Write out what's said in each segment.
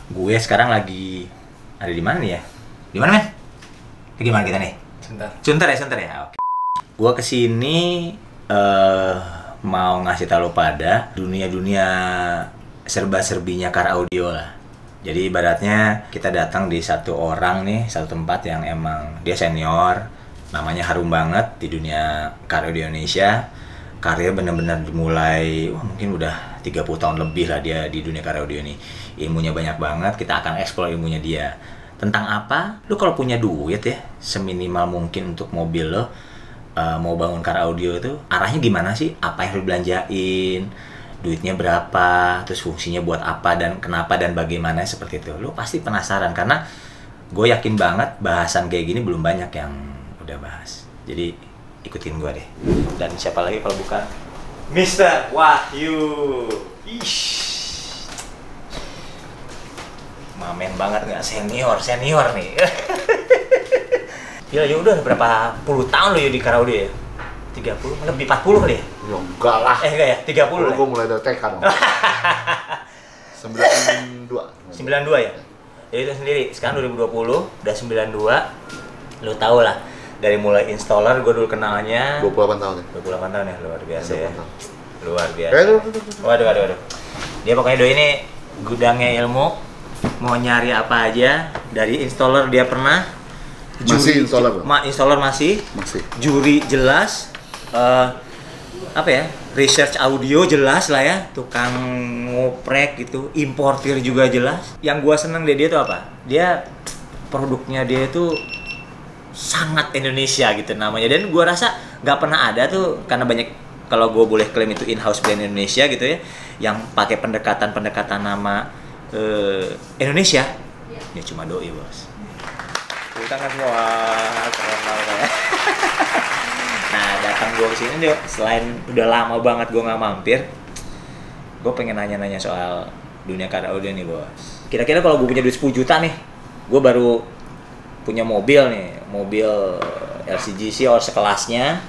Gue sekarang lagi ada di mana nih ya? Di mana, men? Gimana kita nih? Sunter ya. Oke. Gue kesini mau ngasih tahu pada dunia serba-serbinya Car Audio lah. Jadi ibaratnya kita datang di satu orang nih, satu tempat yang emang dia senior, namanya harum banget di dunia Car Audio Indonesia. Karya benar-benar dimulai, mungkin udah 30 tahun lebih lah dia di dunia Car Audio ini. Ilmunya banyak banget, kita akan explore ilmunya dia. Tentang apa? Lu kalau punya duit ya, seminimal mungkin untuk mobil lo, mau bangun Car Audio itu, arahnya gimana sih? Apa yang lu belanjain? Duitnya berapa? Terus fungsinya buat apa dan kenapa dan bagaimana seperti itu. Lu pasti penasaran karena gue yakin banget bahasan kayak gini belum banyak yang udah bahas. Jadi ikutin gue deh. Dan siapa lagi kalau bukan Mr. Wahyu. Ish. Mamen banget nggak, senior nih. Gila, ya udah berapa puluh tahun lo ya di Car Audio ya? 30, lebih 40 kali ya? Ya enggak lah. Enggak ya? 30 lah. Gue mulai dari TK dong. 92 ya? Jadi itu sendiri, sekarang 2020, udah 92. Lo tau lah, dari mulai installer, gue dulu kenalnya 28 tahun ya? 28 tahun ya, luar biasa ya. Tahun. Luar biasa. Waduh. Dia pokoknya doi ini gudangnya ilmu. Mau nyari apa aja, dari installer dia pernah. Masih installer? Installer masih. Juri jelas. Apa ya? Research audio jelas lah ya. Tukang ngoprek gitu. Importir juga jelas. Yang gua seneng dia tuh apa? Dia produknya dia itu sangat Indonesia gitu namanya. Dan gua rasa nggak pernah ada tuh, karena banyak, kalau gua boleh klaim itu in-house brand Indonesia gitu ya, yang pakai pendekatan nama Indonesia ya cuma doi, bos. Tepuk tangan semua, keren banget ya. Nah, datang gue kesini dia, selain udah lama banget gue nggak mampir, gue pengen nanya-nanya soal dunia Car Audio nih, bos. Kira-kira kalau gue punya duit 10 juta nih, gue baru punya mobil nih, mobil LCGC or sekelasnya,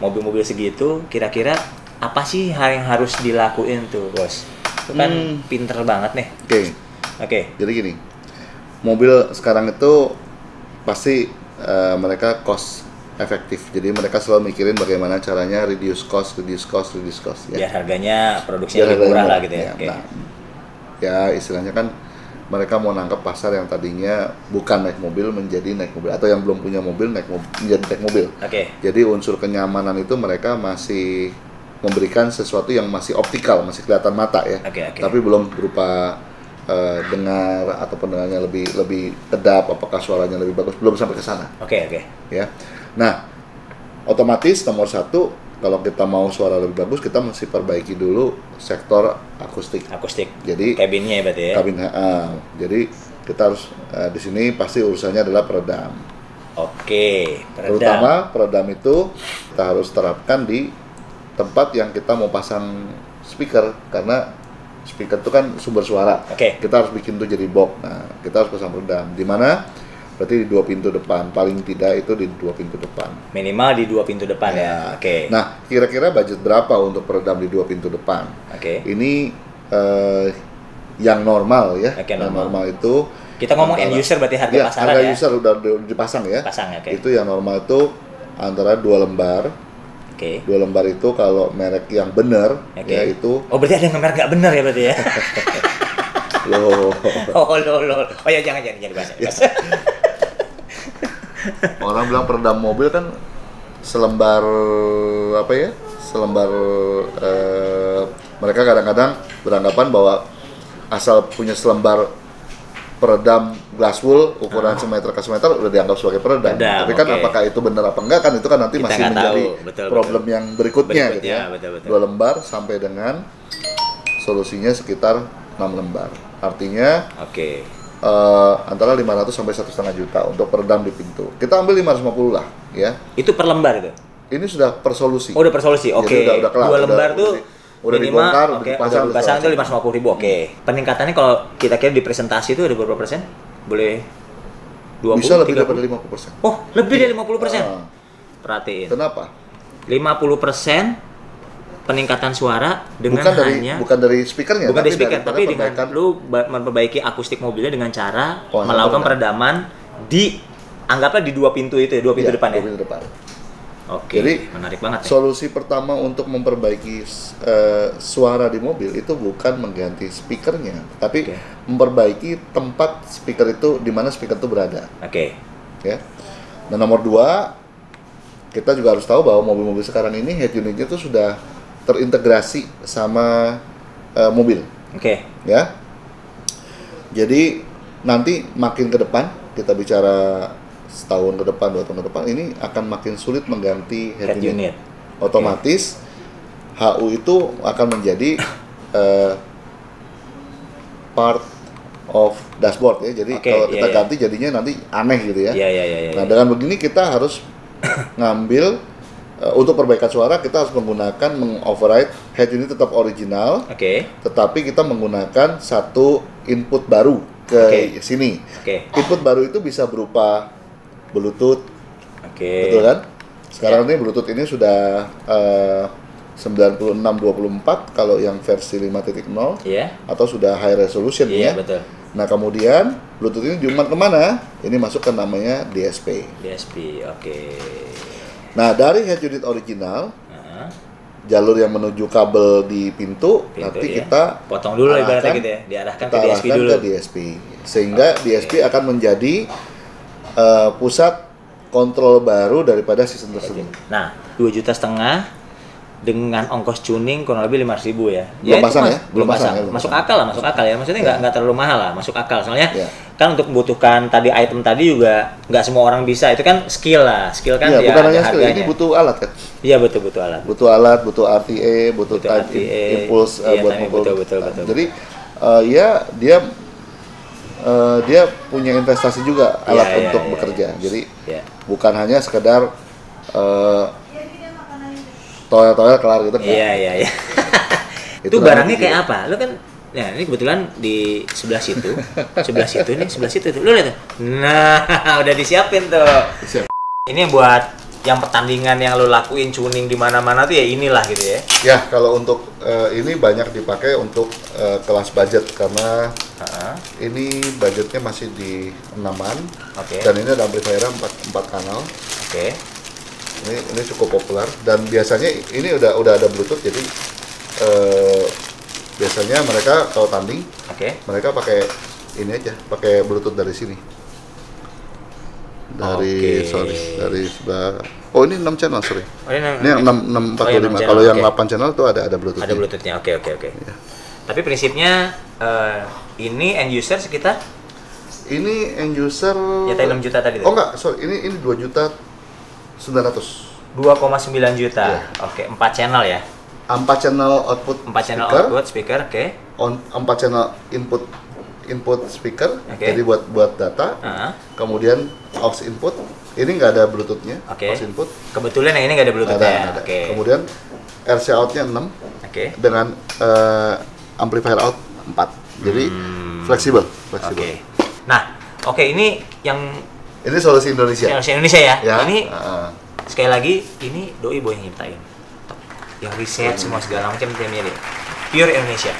mobil-mobil segitu, kira-kira apa sih hal yang harus dilakuin tuh, bos? Itu kan pinter banget nih. Oke. Jadi gini, mobil sekarang itu pasti mereka cost efektif. Jadi mereka selalu mikirin bagaimana caranya reduce cost ya. Biar harganya produksinya lebih murah lah gitu ya. Okay. Nah, ya istilahnya kan mereka mau nangkep pasar yang tadinya bukan naik mobil menjadi naik mobil, atau yang belum punya mobil menjadi naik mobil. Oke. Jadi unsur kenyamanan itu mereka masih memberikan sesuatu yang masih optikal, masih kelihatan mata ya. Tapi belum berupa dengar atau pendengarnya lebih kedap, apakah suaranya lebih bagus, belum sampai ke sana. Oke. Ya. Nah, otomatis nomor satu, kalau kita mau suara lebih bagus, kita mesti perbaiki dulu sektor akustik. Jadi kabinnya ya berarti ya. Jadi kita harus di sini pasti urusannya adalah peredam. Oke, peredam. Terutama peredam itu kita harus terapkan di tempat yang kita mau pasang speaker, karena speaker itu kan sumber suara. Kita harus bikin tuh jadi box. Nah, kita harus pasang peredam. Di mana? Berarti di 2 pintu depan. Paling tidak itu di 2 pintu depan. Minimal di 2 pintu depan ya. Nah, kira-kira budget berapa untuk peredam di 2 pintu depan? Ini yang normal ya. Yang normal itu kita ngomong end user, berarti harga pasaran harga ya. User udah dipasang ya. Itu yang normal itu antara 2 lembar. 2 lembar itu kalau merek yang benar ya itu. Oh, berarti ada yang merek nggak benar ya berarti ya? Loh. Oh ya, jangan dibahas. Orang bilang peredam mobil kan selembar apa ya? Selembar mereka kadang-kadang beranggapan bahwa asal punya selembar peredam glass wool ukuran semeter ke semeter udah dianggap sebagai peredam. Tapi kan apakah itu benar apa enggak, kan itu kan nanti kita masih menjadi problem yang berikutnya gitu ya. 2 lembar sampai dengan solusinya sekitar 6 lembar. Artinya antara 500 sampai 1,5 juta untuk peredam di pintu. Kita ambil 550 lah ya. Itu per lembar itu? Ini sudah per solusi. Oh, udah per solusi. Udah kelar. 2 lembar tuh udah dibongkar, udah dipasang itu 550.000. Peningkatannya kalau kita kira di presentasi itu ada berapa persen? Boleh 20? Bisa lebih dari 50%. Oh, lebih dari 50%? Perhatiin. Kenapa? 50% peningkatan suara dengan bukan dari speakernya, bukan dari speaker, tapi dengan lu memperbaiki akustik mobilnya dengan cara melakukan peredaman di anggaplah di dua pintu itu ya, dua pintu depan ya. Dua pintu depan. Oke, jadi menarik banget. Solusi pertama untuk memperbaiki suara di mobil itu bukan mengganti speakernya, tapi memperbaiki tempat speaker itu di mana speaker itu berada. Ya. Dan nomor 2, kita juga harus tahu bahwa mobil-mobil sekarang ini head unitnya itu sudah terintegrasi sama mobil. Ya. Jadi nanti makin ke depan, kita bicara setahun ke depan, 2 tahun ke depan, ini akan makin sulit mengganti head unit. Otomatis HU itu akan menjadi part of dashboard ya. Jadi kalau kita ganti jadinya nanti aneh gitu ya. Nah, dengan begini kita harus ngambil untuk perbaikan suara, kita harus mengoverride head unit tetap original. Tetapi kita menggunakan satu input baru ke sini. Input baru itu bisa berupa Bluetooth, betul kan? Sekarang ini Bluetooth ini sudah 9624 kalau yang versi 5.0, atau sudah high resolution ya. Betul. Nah kemudian Bluetooth ini cuma kemana? Ini masuk ke namanya DSP. Nah dari head unit original, jalur yang menuju kabel di pintu nanti kita potong dulu ibaratnya gitu ya, diarahkan ke DSP dulu. Ke DSP. Sehingga DSP akan menjadi pusat kontrol baru daripada sistem tersebut. Nah, 2,5 juta dengan ongkos tuning kurang lebih 500.000 ya. Belum pasang ya? Belum pasang. Masuk akal ya. Maksudnya nggak terlalu mahal lah, masuk akal. Soalnya kan untuk membutuhkan tadi item tadi juga nggak semua orang bisa. Itu kan skill lah. Skill kan dia bukan hanya ada skill, harganya. ini butuh alat kan? Iya, butuh alat. Butuh alat, butuh RTA, butuh impulse buat betul. Jadi dia punya investasi juga alat untuk bekerja. Jadi bukan hanya sekedar toel kelar gitu. Iya. Itu barangnya kayak apa? Lu kan ya ini kebetulan di sebelah situ. sebelah situ tuh. Lu lihat tuh. Nah, udah disiapin tuh. Ini buat yang pertandingan yang lo lakuin tuning di mana-mana tuh ya inilah gitu ya. Ya, kalau untuk ini banyak dipakai untuk kelas budget karena ini budgetnya masih di 6-an. Dan ini ada amplifier 4 kanal. Ini cukup populer dan biasanya ini udah ada Bluetooth, jadi biasanya mereka kalau tanding mereka pakai ini aja, pakai Bluetooth dari sini. Dari sebelah. Oh, ini 6 channel, sorry. Ini yang 645. Kalau yang 8 channel tuh ada Bluetooth-nya. Ada Bluetooth-nya. Oke. Ya. Tapi prinsipnya ini end user sekitar ini end user ya tadi 6 juta tadi. Oh enggak, sorry. Ini 2.900.000. 2,9 juta. Oke, 4 channel ya. 4 channel output. 4 channel output speaker, 4 channel input speaker, jadi buat data. Kemudian aux input, ini nggak ada Bluetooth-nya. Aux input. Kebetulan yang ini nggak ada Bluetooth-nya. Kemudian RC out-nya 6, dengan amplifier out 4. Jadi fleksibel. Nah, ini ini solusi Indonesia. Solusi Indonesia ya. Ini sekali lagi ini doi boy yang nyiptain. Yang riset semua segala macam timnya dia. Pure Indonesia.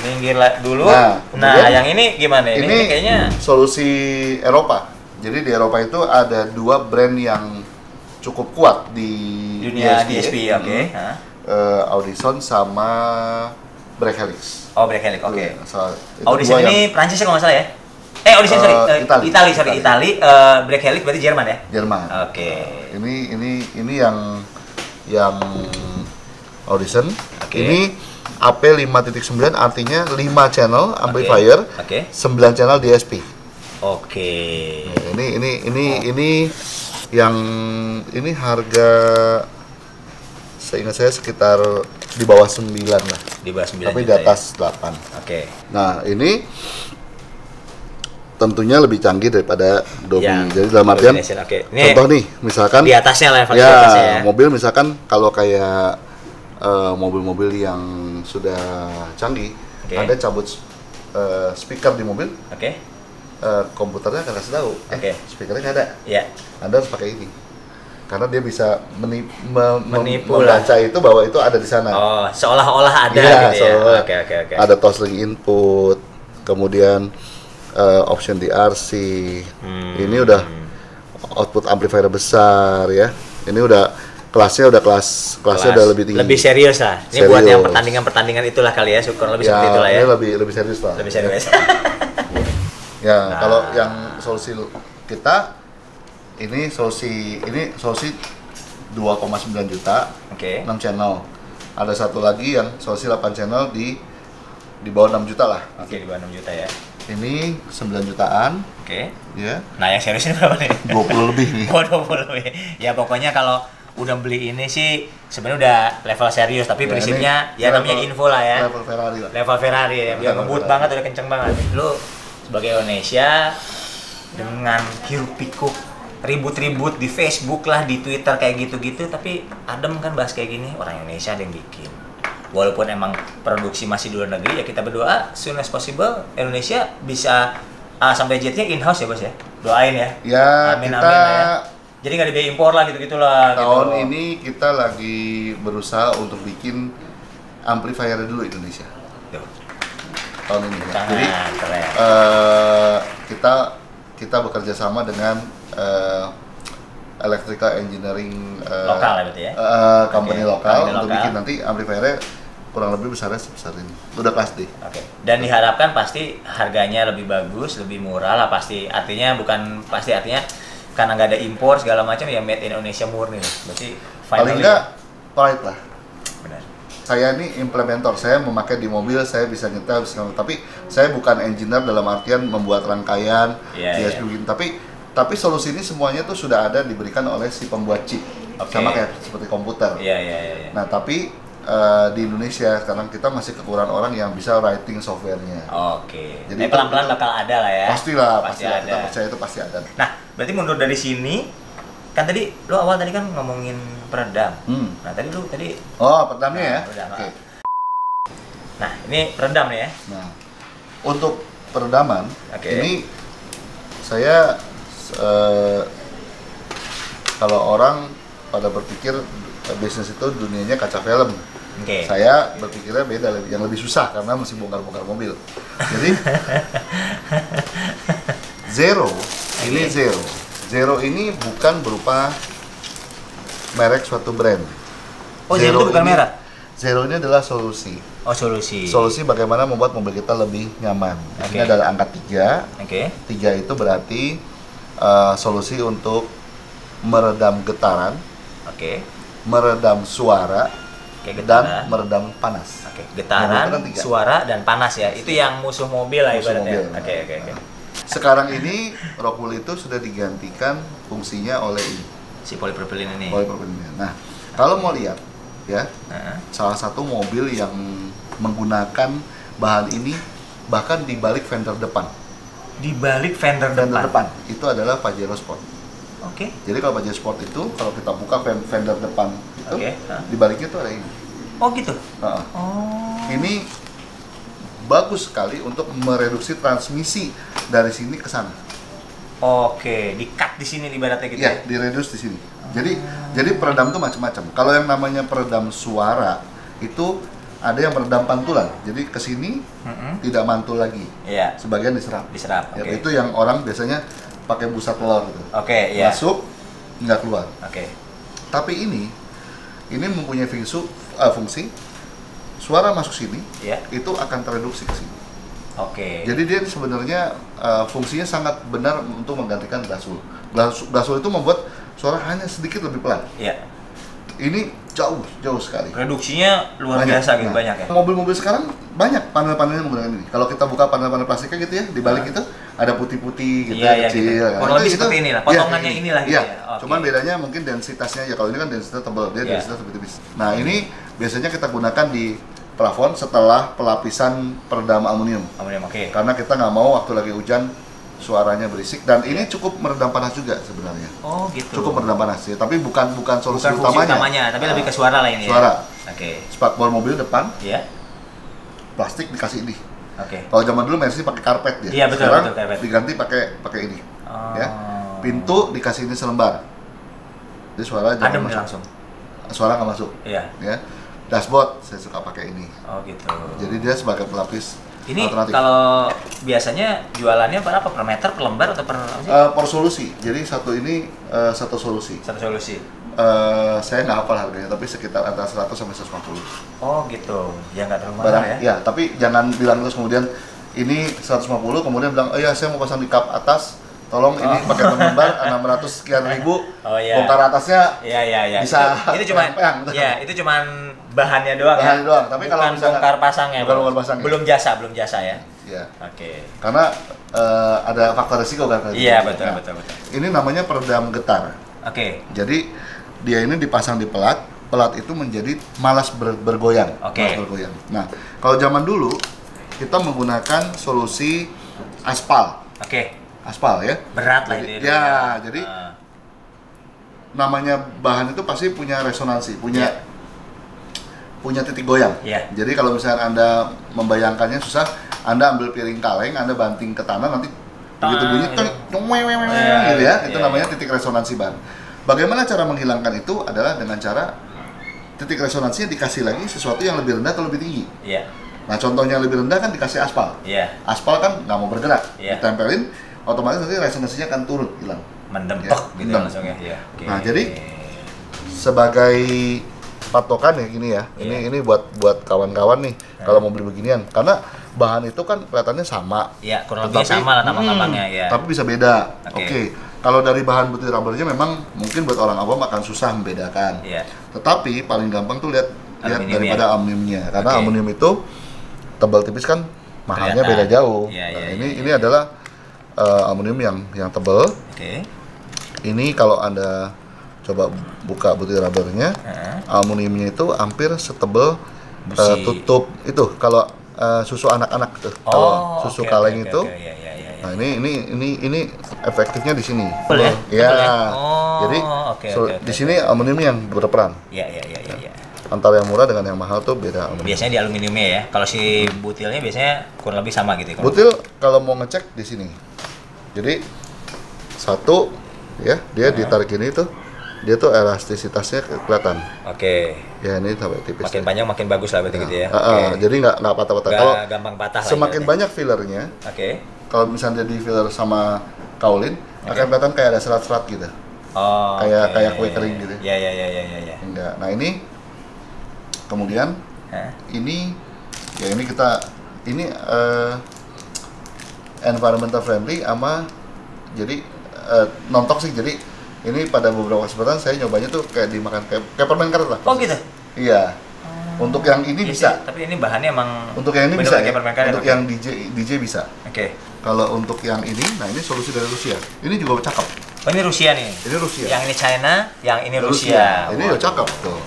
Minggir dulu. Nah, yang ini gimana? Ini kayaknya solusi Eropa. Jadi di Eropa itu ada 2 brand yang cukup kuat di dunia DSP. Audison sama Break Helix. Break Helix. Audison ini Prancis ya kalau nggak salah ya? Audison Itali. Break Helix berarti Jerman ya? Jerman. Ini yang Audison. Ini AP5.9 artinya 5 channel amplifier, 9 channel DSP. Ini yang ini harga seingat saya sekitar di bawah 9 lah. Di bawah 9 tapi juta, di atas ya? 8. Nah, ini tentunya lebih canggih daripada Dolby. Jadi dalam artian contoh nih, misalkan di atasnya level mobil misalkan kalau kayak mobil-mobil yang sudah canggih, Anda cabut speaker di mobil, komputernya akan kasih tahu, speakernya nggak ada. Anda harus pakai ini. karena dia bisa menipu membaca itu bahwa itu ada di sana. Oh, seolah-olah ada ya, gitu ya. Oke. Ada TOS lagi input, kemudian option DRC. Ini udah output amplifier besar ya. Ini udah kelasnya udah lebih tinggi. Lebih serius lah. Ini serius. Buat yang pertandingan itulah kali ya, syukur lebih seperti itulah ya. Ini lebih serius lah. Lebih serius. Ya, kalau yang solusi kita ini solusi 2,9 juta. 6 channel. Ada satu lagi yang solusi 8 channel di bawah 6 juta lah. Oke, di bawah 6 juta ya. Ini 9 jutaan. Oke. Ya. Nah, yang serius ini berapa nih? 20 lebih nih. 20 lebih. Ya pokoknya kalau udah beli ini sih sebenarnya udah level serius, tapi prinsipnya ya namanya info lah ya. Level Ferrari lah. Level Ferrari ya. Biar ngebut banget, udah kenceng banget. Lu sebagai Indonesia dengan hiruk pikuk ribut-ribut di Facebook lah, di Twitter kayak gitu-gitu, tapi adem kan bahas kayak gini, orang Indonesia ada yang bikin. Walaupun emang produksi masih di luar negeri, ya kita berdoa soon as possible Indonesia bisa sampai jetnya in-house ya bos ya. Doain ya. Ya, amin, kita amin lah ya. Jadi nggak dibiayai impor lah gitu-gitu lah. Tahun gitu. ini kita lagi berusaha untuk bikin amplifier dulu Indonesia. Tuh. Tahun ini. Sangat Jadi keren. kita bekerja sama dengan electrical engineering lokal ya berarti ya. Company lokal untuk bikin nanti amplifiernya kurang lebih besarnya sebesar ini. Udah kelas D. Oke. Dan diharapkan pasti harganya lebih bagus, lebih murah lah pasti. Artinya karena nggak ada impor segala macam ya, made in Indonesia murni. Berarti paling nggak polite lah. Benar. Saya ini implementer, saya memakai di mobil, saya bisa nyetel, tapi saya bukan engineer dalam artian membuat rangkaian, begini. Tapi solusi ini semuanya tuh sudah ada diberikan oleh si pembuat chip, sama kayak seperti komputer. Iya. Nah tapi di Indonesia sekarang kita masih kekurangan orang yang bisa writing softwarenya. Oke. Jadi pelan-pelan bakal ada lah ya. Pastilah, pasti ada. Kita percaya itu pasti ada. Nah, berarti mundur dari sini, kan tadi lo awal tadi kan ngomongin peredam. Nah tadi peredamnya ya. Oke. Nah ini peredam nih ya. Nah untuk peredaman ini saya kalau orang pada berpikir bisnis itu dunianya kaca film. Saya berpikirnya beda, yang lebih susah karena mesti bongkar-bongkar mobil. Jadi Zero ini bukan berupa merek suatu brand. Oh, Zero itu bukan merek? Zero ini adalah solusi. Oh, solusi. Solusi bagaimana membuat mobil kita lebih nyaman. Di sini ada angka 3. 3 itu berarti solusi untuk meredam getaran, meredam suara, dan meredam panas. Getaran, suara, dan panas ya. Itu yang musuh mobil lah ibaratnya. Oke. Sekarang ini Rockwool itu sudah digantikan fungsinya oleh ini. Si polipropilin ini. Nah, kalau mau lihat ya, salah satu mobil yang menggunakan bahan ini bahkan di balik fender depan. Di balik fender depan itu adalah Pajero Sport. Jadi kalau Pajero Sport itu kalau kita buka fender depan itu di baliknya itu ada ini. Oh gitu. Ini bagus sekali untuk mereduksi transmisi dari sini ke sana. Di-cut di sini ibaratnya gitu ya. Direduce di sini. Jadi peredam itu macam-macam. Kalau yang namanya peredam suara itu ada yang meredam pantulan. Jadi ke sini tidak mantul lagi. Sebagian diserap. Itu yang orang biasanya pakai busa telur gitu. Masuk nggak keluar. Tapi ini mempunyai fungsi suara masuk sini itu akan tereduksi ke sini. Jadi dia sebenarnya fungsinya sangat benar untuk menggantikan Blastwool. Blastwool itu membuat suara hanya sedikit lebih pelan. Ini jauh sekali. Reduksinya luar biasa gitu, banyak ya. Mobil-mobil sekarang banyak panel-panelnya menggunakan ini. Kalau kita buka panel-panel plastiknya gitu ya, di balik itu ada putih-putih gitu kecil. Kurang lebih seperti inilah, potongannya inilah gitu ya. Cuman bedanya mungkin densitasnya ya. Kalau ini kan densitas tebal, dia densitas lebih tipis. Nah, ini biasanya kita gunakan di plafon setelah pelapisan peredam aluminium. Karena kita nggak mau waktu lagi hujan suaranya berisik, dan ini cukup meredam panas juga sebenarnya. Cukup meredam panas ya, tapi bukan solusi utamanya. Tapi lebih ke suara lah ini. Suara. Spakbor mobil depan. Plastik dikasih ini. Kalau zaman dulu Mercy pakai karpet ya. Sekarang diganti pakai ini. Ya. Pintu dikasih ini selembar. Jadi suara jangan adem masuk. langsung. Suara nggak masuk. Iya. Ya. Dashboard saya suka pakai ini. Oh gitu. Jadi dia sebagai pelapis Ini alternatif. kalau biasanya jualannya berapa per meter, per lembar atau per apa sih? Per solusi. Jadi satu ini satu solusi. Satu solusi. Saya nggak hafal harganya, tapi sekitar antara 100 sampai 150. Oh gitu. Ya nggak terlalu mahal Barang, ya. ya, tapi jangan bilang terus kemudian ini 150, kemudian bilang, oh ya saya mau pasang di kap atas, tolong ini pakai lembar 600 sekian ribu, Oh iya. bongkar atasnya Iya. bisa Itu cuma lempeng. ya, itu cuma bahannya doang Bahannya ya. doang, tapi bukan kalau misalnya- bongkar pasangnya. bukan Bro. bongkar pasangnya. Belum jasa ya. Ya, Oke. karena ada faktor resiko kan. Iya, betul. Ini namanya peredam getar. Oke. Jadi dia ini dipasang di pelat itu menjadi malas bergoyang. Oke. Malas bergoyang. Nah, kalau zaman dulu kita menggunakan solusi aspal. Oke. Aspal ya. Berat lah Jadi, itu. ya, jadi Ah. namanya bahan itu pasti punya resonansi, punya titik goyang. Iya. Jadi kalau misalnya Anda membayangkannya susah, Anda ambil piring kaleng, Anda banting ke tanah, nanti begitu bunyi, gitu. gitu ya. Itu Iya, namanya iya. titik resonansi bahan. Bagaimana cara menghilangkan itu adalah dengan cara titik resonansinya dikasih lagi sesuatu yang lebih rendah atau lebih tinggi. Iya. Nah, contohnya yang lebih rendah kan dikasih aspal. Iya. Aspal kan nggak mau bergerak, Iya. ditempelin, otomatis nanti resonansinya akan turun, hilang. Mendempek Ya, gitu mendem. langsung ya. Iya. Oke. Nah, jadi sebagai patokan ya gini ya. Iya. Ini buat kawan-kawan nih kalau mau beli beginian. Karena bahan itu kan kelihatannya sama. Iya, kurang lebih sama lah tampang-tampangnya ya. Tapi bisa beda. Oke. Oke. Kalau dari bahan butir rubbernya memang mungkin buat orang awam akan susah membedakan. Iya. Tetapi paling gampang tuh lihat Aluminium daripada ya? aluminiumnya. Karena Oke. aluminium itu tebal tipis kan mahalnya Kelihatan. beda jauh. Iya, Nah, iya, ini iya. adalah aluminium yang tebal. Oke. Ini kalau Anda coba buka butir rubbernya, Heeh. aluminiumnya itu hampir setebal Besi. tutup itu kalau susu anak-anak tuh. Kalau susu oke, kaleng oke, itu. oke, iya. Nah, ini efektifnya di sini. Tebel ya? Ya. Tebel ya? Oh, Jadi oke, di sini aluminium yang berperan. Iya. Antara yang murah dengan yang mahal tuh beda aluminium. Biasanya di aluminiumnya ya. Kalau si butilnya biasanya kurang lebih sama gitu. Kalau- Butil kalau mau ngecek di sini. Jadi satu ya, dia ditarik ini tuh, dia tuh elastisitasnya kelihatan. Oke. Ya ini sampai tipis. Makin ya. banyak makin bagus lah berarti gitu ya. Jadi nggak patah-patah. Nggak Kalau gampang patah lah semakin ibaratnya. banyak fillernya, Oke. kalau misalnya di filler sama kaulin, akan kelihatan kayak ada serat-serat gitu. Oh. Kayak kue kering gitu. Iya. Enggak. Nah ini kemudian Hah? ini kita environmental friendly sama jadi non toxic. Jadi ini pada beberapa kesempatan saya nyobanya tuh kayak dimakan kayak permen karet lah. Oh gitu. Iya. Untuk yang ini Iya bisa. sih, tapi ini bahannya emang Untuk yang ini bener bisa kayak ya. permen karet, Untuk oke. yang DJ bisa. Oke. Kalau untuk yang ini, nah ini solusi dari Rusia. Ini juga cakep. Oh ini Rusia nih. Ini Rusia. Yang ini China, yang ini Rusia. Ini Wah. udah cakep tuh.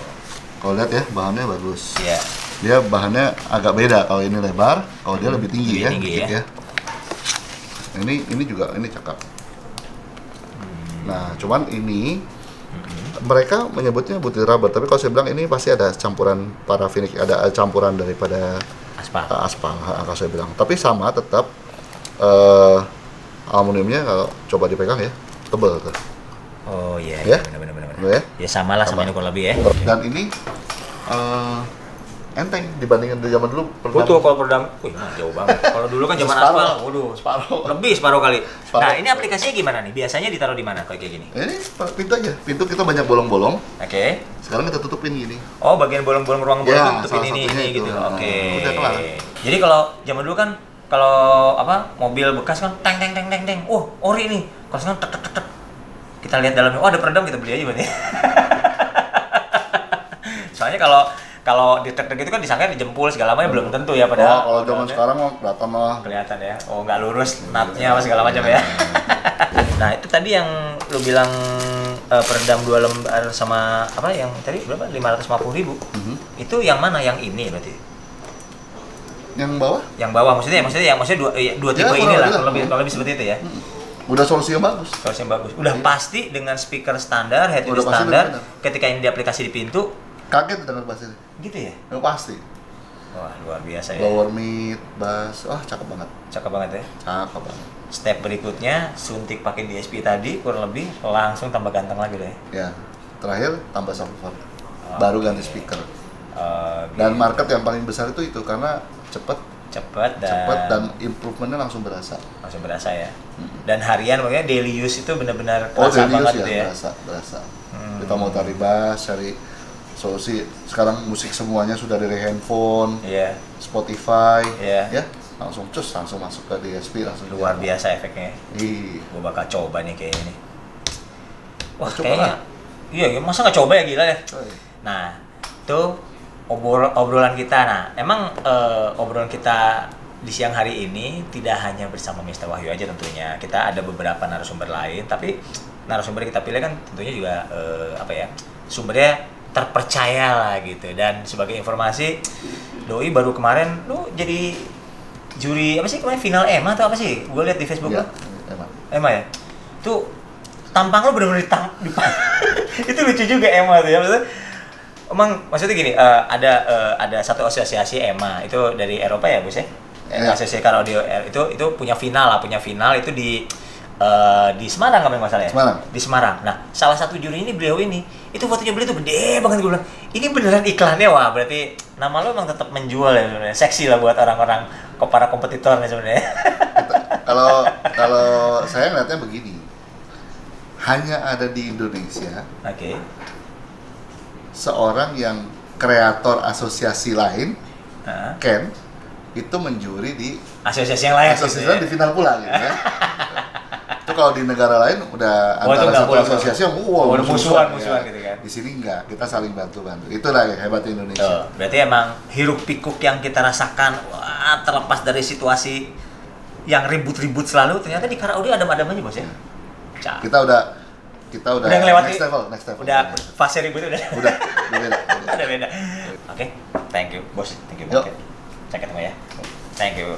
Kalau lihat ya, bahannya bagus. Iya. Dia bahannya agak beda. Kalau ini lebar, kalau dia lebih tinggi Lebih ya. tinggi dikit ya. Nah, ini juga ini cakep. Nah, cuman ini mereka menyebutnya butir rubber, tapi kalau saya bilang ini pasti ada campuran parafinik, ada campuran daripada Aspal. aspal, kalau saya bilang. Tapi sama tetap aluminiumnya kalau coba dipegang ya, tebal tuh. Oh iya, Ya? benar. Bener ya? Ya sama lah sama Sama. ini kurang lebih ya. Dan ini enteng dibandingkan dari zaman dulu. Betul kalau peredam, wih jauh banget. Kalau dulu kan zaman Separuh. aspal, waduh, Separuh. lebih separuh kali. Separuh. Nah ini aplikasinya gimana nih? Biasanya ditaruh di mana kayak gini? Ini pintu aja, pintu kita banyak bolong-bolong. Oke. Sekarang kita tutupin gini. Oh bagian bolong-bolong ruang bolong Ya, itu salah ini satunya itu. gitu. Nah, Oke. udah kelar. Jadi kalau zaman dulu kan kalau mobil bekas kan teng. Oh ori nih. Kalau sekarang tek. Kita lihat dalamnya, oh ada peredam kita beli aja berarti. Soalnya kalau di tek itu kan disangka dijempul segala macam belum tentu ya padahal. Kalau zaman sekarang mah kelihatan lah. Kelihatan ya. Oh nggak lurus natnya apa segala macam ya. Nah itu tadi yang lu bilang peredam 2 lembar sama apa yang tadi berapa 550.000 itu yang mana yang ini berarti Yang bawah yang bawah maksudnya dua tipe kurang inilah lebih lah. kalau lebih seperti itu ya. udah solusi yang bagus. Source yang bagus udah pasti dengan speaker standar head unit Udah pasti standar benar. ketika ini diaplikasi di pintu Kaget dengar bass ini. gitu ya. Yang pasti. Wah luar biasa ya. Lower mid, bass, wah cakep banget. Cakep banget ya. Cakep banget. Step berikutnya suntik pakai DSP tadi kurang lebih langsung tambah ganteng lagi deh. Ya. terakhir tambah subwoofer, baru ganti speaker. Dan market yang paling besar itu karena cepat dan improvementnya langsung berasa ya. Dan harian makanya daily use itu benar-benar kerasa banget gitu ya. Berasa. Kita mau cari bass, cari solusi. Sekarang musik semuanya sudah dari handphone, Spotify, ya langsung masuk ke DSP langsung. Luar biasa efeknya. Gue bakal coba nih kayaknya nih. Wah kayaknya, iya masa nggak coba ya, gila ya. Nah itu obrolan kita. Nah emang obrolan kita di siang hari ini tidak hanya bersama Mr. Wahyu aja tentunya. Kita ada beberapa narasumber lain, tapi narasumber yang kita pilih kan tentunya juga sumbernya terpercaya lah gitu. Dan sebagai informasi, Doi baru kemarin lu jadi juri apa sih kemarin, final EMA atau apa sih? Gue lihat di Facebook lo. EMA ya. Tuh tampang lu bener-bener itu lucu juga EMA tuh ya. Maksudnya gini, ada satu asosiasi EMA itu dari Eropa ya, Bos ya. Asosiasi Car Audio itu punya final itu di Semarang kalau masalahnya. Di Semarang. Nah, salah satu juri ini beliau ini, itu fotonya beliau tuh gede banget, gue bilang, ini beneran iklannya. Wah, berarti nama lo emang tetap menjual ya sebenarnya. Seksi lah buat orang-orang, para kompetitornya sebenarnya. Kalau saya ngeliatnya begini. Hanya ada di Indonesia. Seorang yang kreator asosiasi lain, Ken, itu menjuri di asosiasi yang lain. Di final pula gitu ya. Itu kalau di negara lain udah antara satu asosiasi yang musuhan gitu kan. Di sini enggak, kita saling bantu. Itulah yang hebat Indonesia. Berarti emang hiruk pikuk yang kita rasakan, terlepas dari situasi yang ribut-ribut selalu, ternyata di Car Audio adem-adem aja, Bos ya. Kita udah ngelewati next level. Udah fase ribut udah beda. Oke, thank you, Bos. Thank you banget. Sampai ketemu ya. Thank you.